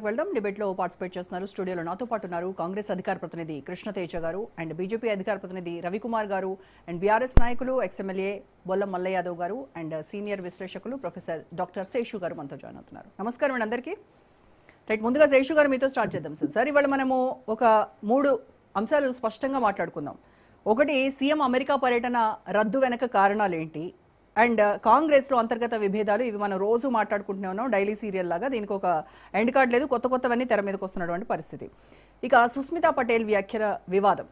వెళ్దాం. డిబేట్ లో పార్టిసిపేట్ చేస్తున్నారు. స్టూడియోలో నాతో పాటు ఉన్నారు కాంగ్రెస్ అధికార ప్రతినిధి కృష్ణతేజ గారు అండ్ బీజేపీ అధికార ప్రతినిధి రవికుమార్ గారు అండ్ బీఆర్ఎస్ నాయకులు ఎక్స్ఎమ్మెల్యే బొల్లం మల్లయ్య యాదవ్ గారు అండ్ సీనియర్ విశ్లేషకులు ప్రొఫెసర్ డాక్టర్ శేషు గారు మనతో జాయిన్ అవుతున్నారు. నమస్కారం అండి అందరికీ. రైట్, ముందుగా శేషు గారు మీతో స్టార్ట్ చేద్దాం. సార్, ఇవాళ మనము ఒక 3 అంశాలు స్పష్టంగా మాట్లాడుకుందాం. ఒకటి, సీఎం అమెరికా పర్యటన రద్దు వెనక కారణాలు ఏంటి, అండ్ కాంగ్రెస్లో అంతర్గత విభేదాలు. ఇవి మనం రోజు మాట్లాడుకుంటూనే ఉన్నాం, డైలీ సీరియల్ లాగా. దీనికి ఒక ఎండ్ కార్డ్ లేదు, కొత్తవన్నీ తెర మీదకి వస్తున్నటువంటి పరిస్థితి. ఇక సుస్మితా పటేల్ వ్యాఖ్యల వివాదం.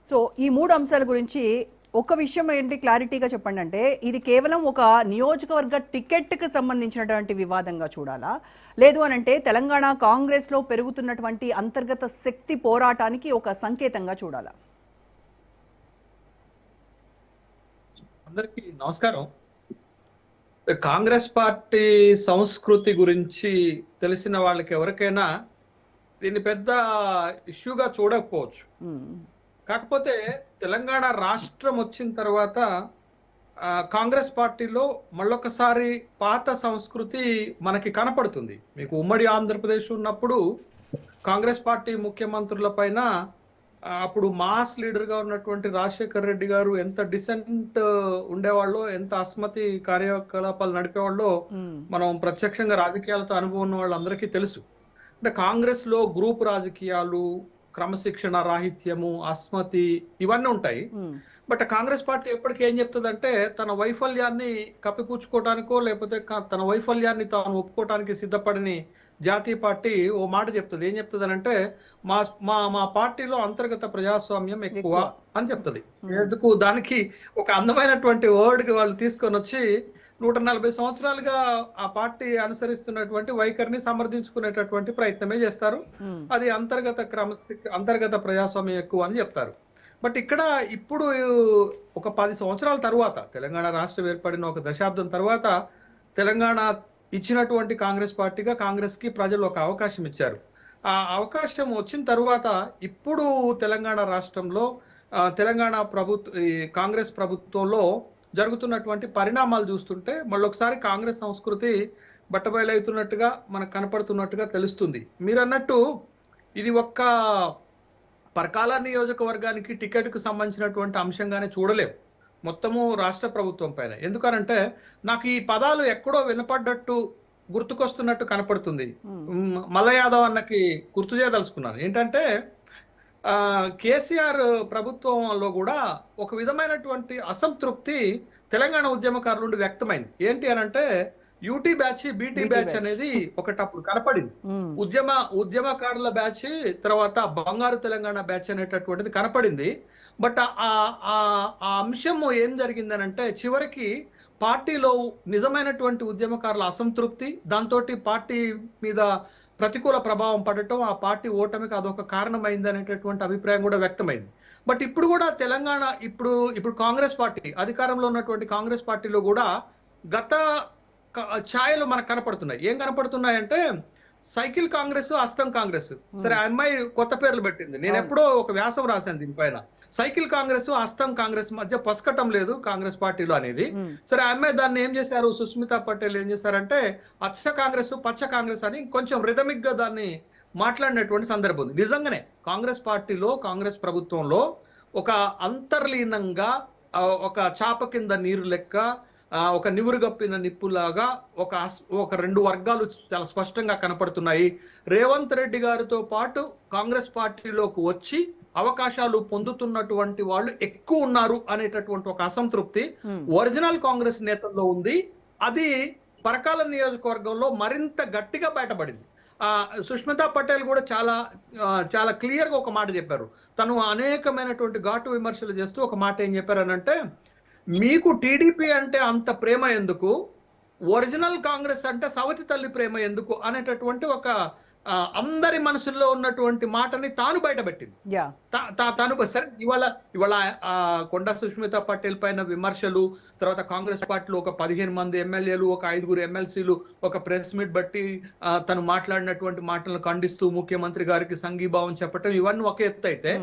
సో ఈ 3 అంశాల గురించి ఒక విషయం ఏంటి క్లారిటీగా చెప్పండి. అంటే ఇది కేవలం ఒక నియోజకవర్గ టికెట్కి సంబంధించినటువంటి వివాదంగా చూడాలా, లేదు అని అంటే తెలంగాణ కాంగ్రెస్లో పెరుగుతున్నటువంటి అంతర్గత శక్తి పోరాటానికి ఒక సంకేతంగా చూడాలా? అందరికీ నమస్కారం. కాంగ్రెస్ పార్టీ సంస్కృతి గురించి తెలిసిన వాళ్ళకి ఎవరికైనా దీన్ని పెద్ద ఇష్యూగా చూడకపోవచ్చు. కాకపోతే తెలంగాణ రాష్ట్రం వచ్చిన తర్వాత కాంగ్రెస్ పార్టీలో మళ్ళొకసారి పాత సంస్కృతి మనకి కనపడుతుంది. మీకు ఉమ్మడి ఆంధ్రప్రదేశ్ ఉన్నప్పుడు కాంగ్రెస్ పార్టీ ముఖ్యమంత్రుల పైన అప్పుడు మాస్ లీడర్ గా ఉన్నటువంటి రాజశేఖర్ రెడ్డి గారు ఎంత డిసెంట్ ఉండేవాళ్ళో, ఎంత అస్మతి కార్యకలాపాలు నడిపేవాళ్ళో మనం ప్రత్యక్షంగా రాజకీయాలతో అనుభవం ఉన్న వాళ్ళందరికీ తెలుసు. అంటే కాంగ్రెస్ లో గ్రూప్ రాజకీయాలు, క్రమశిక్షణ రాహిత్యము, అస్మతి ఇవన్నీ ఉంటాయి. బట్ కాంగ్రెస్ పార్టీ ఎప్పటికీ ఏం చెప్తుందంటే తన వైఫల్యాన్ని కప్పిపుచ్చుకోవడానికో లేకపోతే తన వైఫల్యాన్ని తాను ఒప్పుకోవడానికి సిద్ధపడని జాతీయ పార్టీ ఓ మాట చెప్తుంది. ఏం చెప్తుంది అంటే మా మా మా పార్టీలో అంతర్గత ప్రజాస్వామ్యం ఎక్కువ అని చెప్తుంది. ఎందుకు దానికి ఒక అందమైనటువంటి వర్డ్ వాళ్ళు తీసుకొని వచ్చి 140 సంవత్సరాలుగా ఆ పార్టీ అనుసరిస్తున్నటువంటి వైఖరిని సమర్థించుకునేటటువంటి ప్రయత్నమే చేస్తారు. అది అంతర్గత ప్రజాస్వామ్యం ఎక్కువ అని చెప్తారు. బట్ ఇక్కడ ఇప్పుడు ఒక 10 సంవత్సరాల తర్వాత, తెలంగాణ రాష్ట్రం ఏర్పడిన ఒక దశాబ్దం తర్వాత తెలంగాణ ఇచ్చినటువంటి కాంగ్రెస్ పార్టీగా కాంగ్రెస్ కి ప్రజలు ఒక అవకాశం ఇచ్చారు. ఆ అవకాశం వచ్చిన తర్వాత ఇప్పుడు తెలంగాణ రాష్ట్రంలో తెలంగాణ కాంగ్రెస్ ప్రభుత్వంలో జరుగుతున్నటువంటి పరిణామాలు చూస్తుంటే మళ్ళొకసారి కాంగ్రెస్ సంస్కృతి బట్టబయలవుతున్నట్టుగా మనకు కనపడుతున్నట్టుగా తెలుస్తుంది. మీరు అన్నట్టు ఇది ఒక్క పరకాల నియోజకవర్గానికి టికెట్కు సంబంధించినటువంటి అంశంగానే చూడలేము, మొత్తము రాష్ట్ర ప్రభుత్వం పైన. ఎందుకనంటే నాకు ఈ పదాలు ఎక్కడో వినపడ్డట్టు గుర్తుకొస్తున్నట్టు కనపడుతుంది. మల్ల యాదవ్ అన్నకి గుర్తు చేయదలుచుకున్నాను. ఏంటంటే కేసీఆర్ ప్రభుత్వంలో కూడా ఒక విధమైనటువంటి అసంతృప్తి తెలంగాణ ఉద్యమకారుల నుండి వ్యక్తమైంది. ఏంటి అనంటే యూటీ బ్యాచ్, బీటీ బ్యాచ్ అనేది ఒకటప్పుడు కనపడింది. ఉద్యమకారుల బ్యాచ్, తర్వాత బంగారు తెలంగాణ బ్యాచ్ అనేటటువంటిది కనపడింది. బట్ ఆ అంశం ఏం జరిగిందనంటే చివరికి పార్టీలో నిజమైనటువంటి ఉద్యమకారుల అసంతృప్తి, దాంతో పార్టీ మీద ప్రతికూల ప్రభావం పడటం, ఆ పార్టీ ఓటమికి అదొక కారణమైంది అనేటటువంటి అభిప్రాయం కూడా వ్యక్తమైంది. బట్ ఇప్పుడు కూడా తెలంగాణ ఇప్పుడు కాంగ్రెస్ పార్టీ అధికారంలో ఉన్నటువంటి కాంగ్రెస్ పార్టీలో కూడా గత ఛాయలు మనకు కనపడుతున్నాయి. ఏం కనపడుతున్నాయంటే సైకిల్ కాంగ్రెస్, అస్తం కాంగ్రెస్. సరే, ఆ అమ్మాయి కొత్త పేర్లు పెట్టింది. నేను ఎప్పుడో ఒక వ్యాసం రాశాను దీనిపైన. సైకిల్ కాంగ్రెస్, అస్తం కాంగ్రెస్ మధ్య పొసకటం లేదు కాంగ్రెస్ పార్టీలో అనేది. సరే, ఆ అమ్మాయి దాన్ని ఏం చేశారు, సుస్మితా పటేల్ ఏం చేశారంటే అచ్చ కాంగ్రెస్, పచ్చ కాంగ్రెస్ అని కొంచెం రిథమిక్ గా దాన్ని మాట్లాడినటువంటి సందర్భం ఉంది. నిజంగానే కాంగ్రెస్ పార్టీలో, కాంగ్రెస్ ప్రభుత్వంలో ఒక అంతర్లీనంగా ఒక చాప కింద నీరు లెక్క, ఒక నివురుగప్పిన నిప్పులాగా ఒక 2 వర్గాలు చాలా స్పష్టంగా కనపడుతున్నాయి. రేవంత్ రెడ్డి గారితో పాటు కాంగ్రెస్ పార్టీలోకి వచ్చి అవకాశాలు పొందుతున్నటువంటి వాళ్ళు ఎక్కువ ఉన్నారు అనేటటువంటి ఒక అసంతృప్తి ఒరిజినల్ కాంగ్రెస్ నేతల్లో ఉంది. అది పరకాల నియోజకవర్గంలో మరింత గట్టిగా బయటపడింది. సుష్మితా పటేల్ కూడా చాలా క్లియర్ గా ఒక మాట చెప్పారు. తను అనేకమైనటువంటి ఘాటు విమర్శలు చేస్తూ ఒక మాట ఏం చెప్పారనంటే, మీకు టీడీపీ అంటే అంత ప్రేమ ఎందుకు, ఒరిజినల్ కాంగ్రెస్ అంటే సవతి తల్లి ప్రేమ ఎందుకు అనేటటువంటి ఒక అందరి మనసుల్లో ఉన్నటువంటి మాటని తాను బయటపెట్టింది. తాను సరే ఇవాళ కొండా సుష్మితా పటేల్ పైన విమర్శలు, తర్వాత కాంగ్రెస్ పార్టీలో ఒక 15 మంది ఎమ్మెల్యేలు, ఒక 5 ఎమ్మెల్సీలు ఒక ప్రెస్ మీట్ బట్టి తను మాట్లాడినటువంటి మాటలను ఖండిస్తూ ముఖ్యమంత్రి గారికి సంఘీభావం చెప్పటం ఇవన్నీ ఒక ఎత్తు అయితే,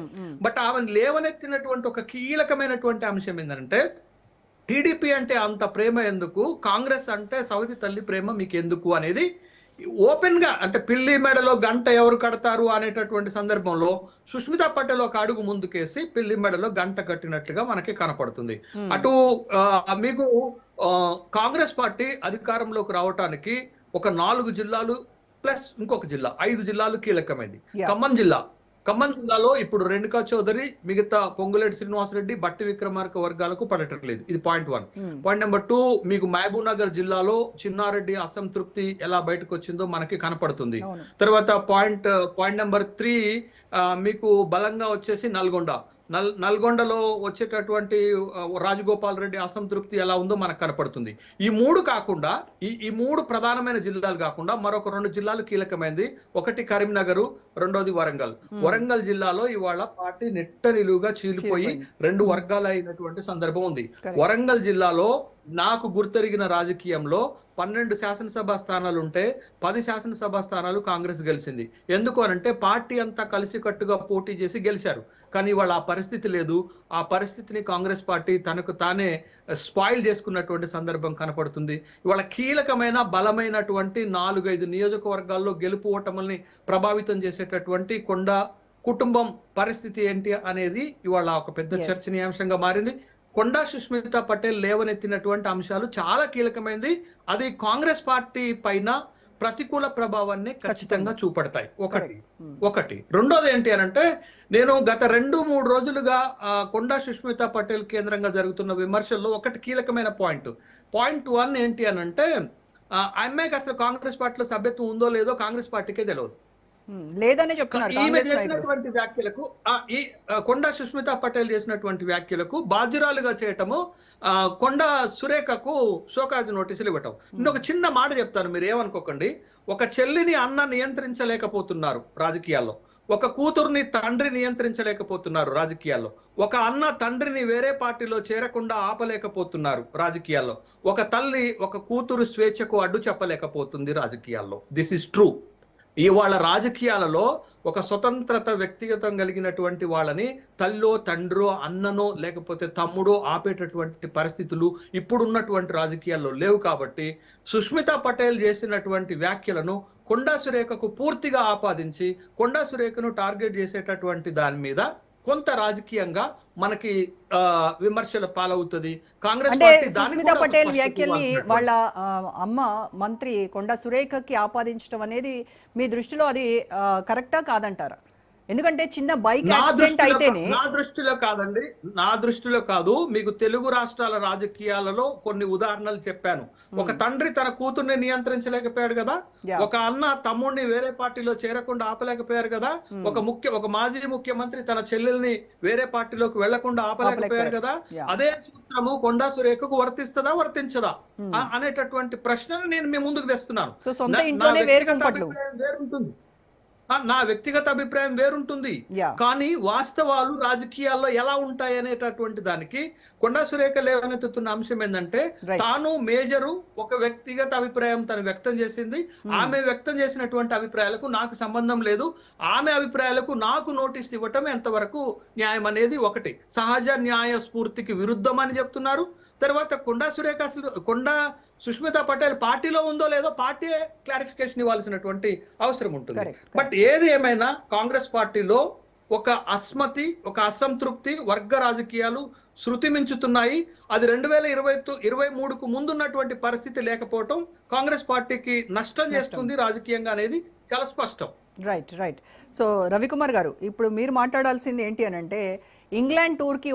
బట్ ఆమె లేవనెత్తినటువంటి ఒక కీలకమైనటువంటి అంశం ఏంటంటే టీడీపీ అంటే అంత ప్రేమ ఎందుకు, కాంగ్రెస్ అంటే సవతి తల్లి ప్రేమ మీకు ఎందుకు అనేది ఓపెన్ గా అంటే పిల్లి మెడలో గంట ఎవరు కడతారు అనేటటువంటి సందర్భంలో సుష్మితా పటేల్ ఒక అడుగు ముందుకేసి పిల్లి మెడలో గంట కట్టినట్లుగా మనకి కనపడుతుంది. అటు మీకు కాంగ్రెస్ పార్టీ అధికారంలోకి రావటానికి ఒక 4 జిల్లాలు ప్లస్ ఇంకొక జిల్లా 5 జిల్లాలు కీలకమైంది. ఖమ్మం జిల్లాలో ఇప్పుడు రేణుకా చౌదరి మిగతా పొంగులేటి శ్రీనివాసరెడ్డి బట్టి విక్రమార్క వర్గాలకు పడటం లేదు. ఇది పాయింట్ 1. పాయింట్ నెంబర్ 2, మీకు మహబూబ్ నగర్ జిల్లాలో చిన్నారెడ్డి అసంతృప్తి ఎలా బయటకు వచ్చిందో మనకి కనపడుతుంది. తర్వాత పాయింట్ నెంబర్ 3 మీకు బలంగా వచ్చేసి నల్గొండలో వచ్చేటటువంటి రాజగోపాల్ రెడ్డి అసంతృప్తి ఎలా ఉందో మనకు కనపడుతుంది. ఈ 3 కాకుండా ఈ 3 ప్రధానమైన జిల్లాలు కాకుండా మరొక 2 జిల్లాలు కీలకమైనది. ఒకటి కరీంనగర్, రెండోది వరంగల్ జిల్లాలో ఇవాళ పార్టీ నెట్ట నిలువుగా చీలిపోయి 2 వర్గాలు అయినటువంటి సందర్భం ఉంది. వరంగల్ జిల్లాలో నాకు గుర్తెరిగిన రాజకీయంలో 12 శాసనసభ స్థానాలు ఉంటే 10 శాసనసభ స్థానాలు కాంగ్రెస్ గెలిచింది. ఎందుకు అనంటే పార్టీ అంతా కలిసికట్టుగా పోటీ చేసి గెలిచారు. కానీ ఇవాళ ఆ పరిస్థితి లేదు. ఆ పరిస్థితిని కాంగ్రెస్ పార్టీ తనకు తానే స్పాయిల్ చేసుకున్నటువంటి సందర్భం కనపడుతుంది. ఇవాళ కీలకమైన బలమైనటువంటి 4-5 నియోజకవర్గాల్లో గెలుపు ఓటముల్ని ప్రభావితం చేసేటటువంటి కొండ కుటుంబం పరిస్థితి ఏంటి అనేది ఇవాళ ఒక పెద్ద చర్చనీయాంశంగా మారింది. కొండా సుష్మితా పటేల్ లేవనెత్తినటువంటి అంశాలు చాలా కీలకమైనది. అది కాంగ్రెస్ పార్టీ పైన ప్రతికూల ప్రభావాన్ని ఖచ్చితంగా చూపడతాయి. ఒకటి రెండోది ఏంటి అనంటే, నేను గత 2-3 రోజులుగా కొండా సుష్మితా పటేల్ కేంద్రంగా జరుగుతున్న విమర్శల్లో ఒకటి కీలకమైన పాయింట్ 1 ఏంటి అనంటే, అమ్మాయికి అసలు కాంగ్రెస్ పార్టీలో సభ్యత్వం ఉందో లేదో కాంగ్రెస్ పార్టీకే తెలియదు లేదని చెప్తున్నారు. ఈమె చేసినటువంటి వ్యాఖ్యలకు ఈ కొండా సుష్మితా పటేల్ చేసినటువంటి వ్యాఖ్యలకు బాధ్యురాలుగా చేయటము కొండా సురేఖకు షోకాజ్ నోటీసులు ఇవ్వటం. నేను ఒక చిన్న మాట చెప్తాను, మీరు ఏమనుకోకండి. ఒక చెల్లిని అన్న నియంత్రించలేకపోతున్నారు రాజకీయాల్లో, ఒక కూతుర్ని తండ్రి నియంత్రించలేకపోతున్నారు రాజకీయాల్లో, ఒక అన్న తండ్రిని వేరే పార్టీలో చేరకుండా ఆపలేకపోతున్నారు రాజకీయాల్లో, ఒక తల్లి ఒక కూతురు స్వేచ్ఛకు అడ్డు చెప్పలేకపోతుంది రాజకీయాల్లో. This is true. ఇవాళ రాజకీయాలలో ఒక స్వతంత్రత వ్యక్తిగతం కలిగినటువంటి వాళ్ళని తల్లో తండ్రో అన్ననో లేకపోతే తమ్ముడో ఆపేటటువంటి పరిస్థితులు ఇప్పుడున్నటువంటి రాజకీయాల్లో లేవు. కాబట్టి సుష్మితా పటేల్ చేసినటువంటి వ్యాఖ్యలను కొండా సురేఖకు పూర్తిగా ఆపాదించి కొండా సురేఖను టార్గెట్ చేసేటటువంటి దాని మీద కొంత రాజకీయంగా మనకి విమర్శల పాలవుతుంది. కాంగ్రెస్ పార్టీ సుష్మితా పటేల్ వ్యాఖ్యల్ని వాళ్ళ అమ్మ మంత్రి కొండా సురేఖకి ఆపాదించడం అనేది మీ దృష్టిలో అది కరెక్టా కాదంటారా? ఎందుకంటే చిన్న బైక్ యాక్సిడెంట్ అయితేనే. నా దృష్టిలో కాదు. మీకు తెలుగు రాష్ట్రాల రాజకీయాలలో కొన్ని ఉదాహరణలు చెప్పాను. ఒక తండ్రి తన కూతుర్ని నియంత్రించలేకపోయాడు కదా, ఒక అన్న తమ్ముడిని వేరే పార్టీలో చేరకుండా ఆపలేకపోయారు కదా, ఒక మాజీ ముఖ్యమంత్రి తన చెల్లెల్ని వేరే పార్టీలోకి వెళ్లకుండా ఆపలేకపోయారు కదా. అదే సూత్రము కొండా సురేఖకు వర్తించదా అనేటటువంటి ప్రశ్నను నేను మీ ముందుకు తెస్తున్నాను. నా వ్యక్తిగత అభిప్రాయం వేరుంటుంది, కానీ వాస్తవాలు రాజకీయాల్లో ఎలా ఉంటాయి అనేటటువంటి దానికి కొండా సురేఖ లేవనెత్తుతున్న అంశం ఏంటంటే, తాను మేజరు ఒక వ్యక్తిగత అభిప్రాయం తను వ్యక్తం చేసింది. ఆమె వ్యక్తం చేసినటువంటి అభిప్రాయాలకు నాకు సంబంధం లేదు. ఆమె అభిప్రాయాలకు నాకు నోటీస్ ఇవ్వటం ఎంతవరకు న్యాయం అనేది ఒకటి. సహజ న్యాయ స్ఫూర్తికి విరుద్ధం అని చెప్తున్నారు. తర్వాత కొండా సుష్మితా పటేల్ పార్టీలో ఉందో లేదో పార్టీ క్లారిఫికేషన్ ఇవ్వాల్సినటువంటి అవసరం ఉంటుంది. బట్ ఏది ఏమైనా కాంగ్రెస్ పార్టీలో ఒక అస్మతి, ఒక అసంతృప్తి, వర్గ రాజకీయాలు శృతి మించుతున్నాయి. అది 2023కు ముందున్నటువంటి పరిస్థితి లేకపోవటం కాంగ్రెస్ పార్టీకి నష్టం చేస్తుంది రాజకీయంగా అనేది చాలా స్పష్టం. రైట్. సో రవికుమార్ గారు, ఇప్పుడు మీరు మాట్లాడాల్సింది ఏంటి అని అంటే, ఇంగ్లాండ్ టూర్కి